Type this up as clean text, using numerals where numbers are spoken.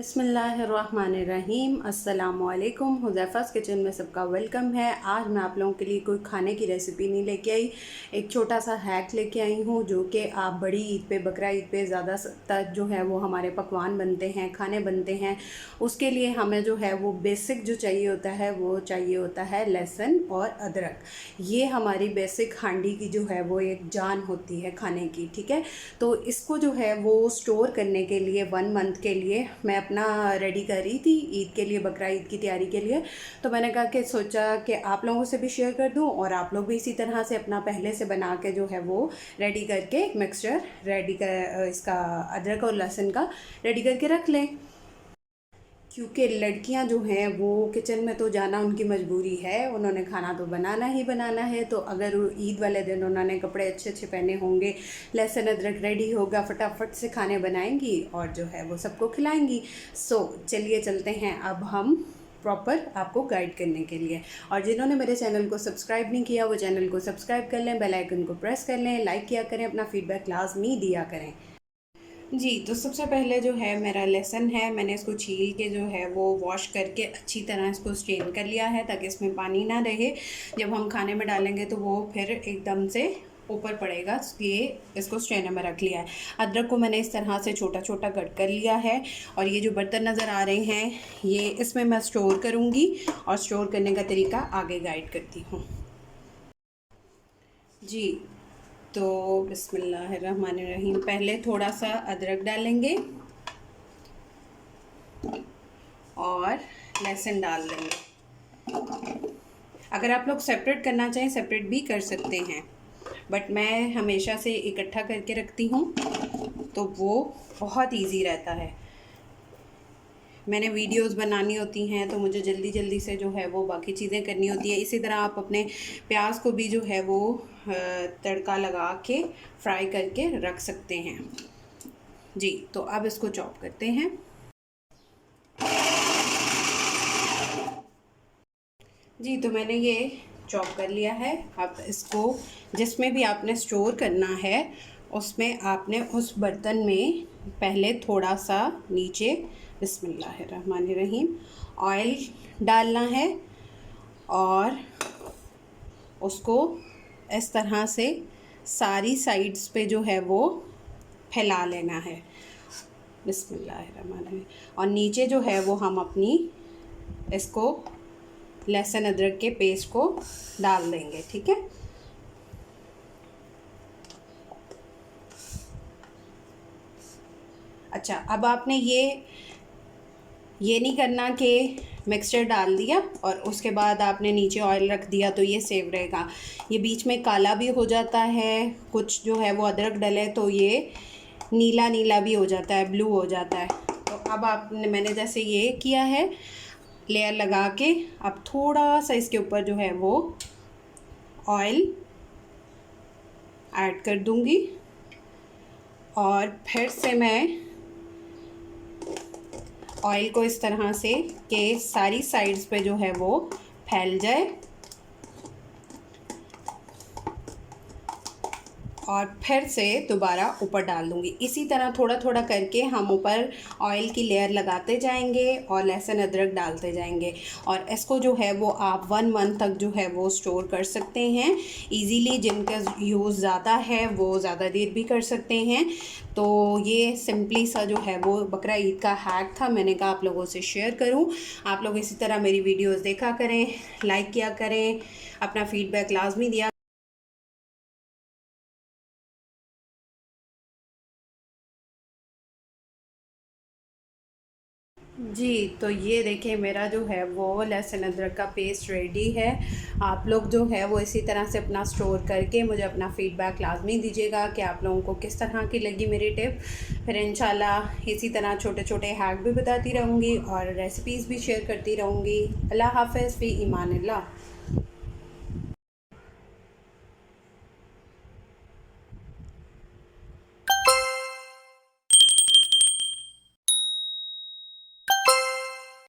बिस्मिल्लाहिर्रहमानिर्रहीम। अस्सलामुअलैकुम। हुज़ैफ़ा's किचन में सबका वेलकम है। आज मैं आप लोगों के लिए कोई खाने की रेसिपी नहीं लेके आई, एक छोटा सा हैक लेके आई हूँ जो कि आप बड़ी ईद पे, बकरा ईद पे ज़्यादातर जो है वो हमारे पकवान बनते हैं, खाने बनते हैं। उसके लिए हमें जो है वो बेसिक जो चाहिए होता है वो चाहिए होता है लहसुन और अदरक। ये हमारी बेसिक हांडी की जो है वो एक जान होती है खाने की, ठीक है। तो इसको जो है वो स्टोर करने के लिए 1 मंथ के लिए मैं अपना रेडी कर रही थी ईद के लिए, बकरा ईद की तैयारी के लिए। तो मैंने कहा कि सोचा कि आप लोगों से भी शेयर कर दूं और आप लोग भी इसी तरह से अपना पहले से बना के जो है वो रेडी करके एक मिक्सचर रेडी कर, इसका अदरक और लहसुन का रेडी करके रख लें। क्योंकि लड़कियां जो हैं वो किचन में तो जाना उनकी मजबूरी है, उन्होंने खाना तो बनाना ही बनाना है। तो अगर ईद वाले दिन उन्होंने कपड़े अच्छे अच्छे पहने होंगे, लहसुन अदरक रेडी होगा, फटाफट से खाने बनाएंगी और जो है वो सबको खिलाएंगी। चलिए चलते हैं अब हम प्रॉपर आपको गाइड करने के लिए। और जिन्होंने मेरे चैनल को सब्सक्राइब नहीं किया वो चैनल को सब्सक्राइब कर लें, बेल आइकन को प्रेस कर लें, लाइक किया करें, अपना फीडबैक लाजमी दिया करें। जी, तो सबसे पहले जो है मेरा लहसुन है, मैंने इसको छील के जो है वो वॉश करके अच्छी तरह इसको स्ट्रेन कर लिया है ताकि इसमें पानी ना रहे। जब हम खाने में डालेंगे तो वो फिर एकदम से ऊपर पड़ेगा, इसलिए इसको स्ट्रेनर में रख लिया है। अदरक को मैंने इस तरह से छोटा छोटा कट कर लिया है। और ये जो बर्तन नज़र आ रहे हैं ये इसमें मैं स्टोर करूँगी और स्टोर करने का तरीका आगे गाइड करती हूँ। जी, तो बिस्मिल्लाहिर्रहमानिर्रहीम। पहले थोड़ा सा अदरक डालेंगे और लहसुन डाल देंगे। अगर आप लोग सेपरेट करना चाहें सेपरेट भी कर सकते हैं, बट मैं हमेशा से इकट्ठा करके रखती हूँ तो वो बहुत इजी रहता है। मैंने वीडियोस बनानी होती हैं तो मुझे जल्दी जल्दी से जो है वो बाकी चीज़ें करनी होती है। इसी तरह आप अपने प्याज को भी जो है वो तड़का लगा के फ्राई करके रख सकते हैं। जी, तो अब इसको चॉप करते हैं। जी, तो मैंने ये चॉप कर लिया है। अब इसको जिसमें भी आपने स्टोर करना है उसमें आपने उस बर्तन में पहले थोड़ा सा नीचे बिस्मिल्लाहिर्रहमानिर्रहीम ऑयल डालना है और उसको इस तरह से सारी साइड्स पे जो है वो फैला लेना है बिस्मिल्लाहिर्रहमानिर्रहीम। और नीचे जो है वो हम अपनी इसको लहसुन अदरक के पेस्ट को डाल देंगे, ठीक है। अच्छा, अब आपने ये नहीं करना कि मिक्सचर डाल दिया और उसके बाद आपने नीचे ऑयल रख दिया तो ये सेव रहेगा। ये बीच में काला भी हो जाता है, कुछ जो है वो अदरक डले तो ये नीला नीला भी हो जाता है, ब्लू हो जाता है। तो अब मैंने जैसे ये किया है लेयर लगा के, अब थोड़ा सा इसके ऊपर जो है वो ऑयल ऐड कर दूंगी और फिर से मैं ऑयल को इस तरह से कि सारी साइड्स पे जो है वो फैल जाए और फिर से दोबारा ऊपर डाल दूँगी। इसी तरह थोड़ा थोड़ा करके हम ऊपर ऑयल की लेयर लगाते जाएंगे और लहसुन अदरक डालते जाएंगे। और इसको जो है वो आप 1 मंथ तक जो है वो स्टोर कर सकते हैं इजीली। जिनका यूज़ ज़्यादा है वो ज़्यादा देर भी कर सकते हैं। तो ये सिंपली सा जो है वो बकरा ईद का हैक था, मैंने कहा आप लोगों से शेयर करूं। आप लोग इसी तरह मेरी वीडियोस देखा करें, लाइक किया करें, अपना फीडबैक लाजमी दिया। जी, तो ये देखिए मेरा जो है वो लहसुन अदरक का पेस्ट रेडी है। आप लोग जो है वो इसी तरह से अपना स्टोर करके मुझे अपना फ़ीडबैक लाजमी दीजिएगा कि आप लोगों को किस तरह की लगी मेरी टिप। फिर इंशाल्लाह इसी तरह छोटे छोटे हैक भी बताती रहूँगी और रेसिपीज़ भी शेयर करती रहूँगी। अल्लाह हाफ़िज़, फ़ी ईमानिल्लाह।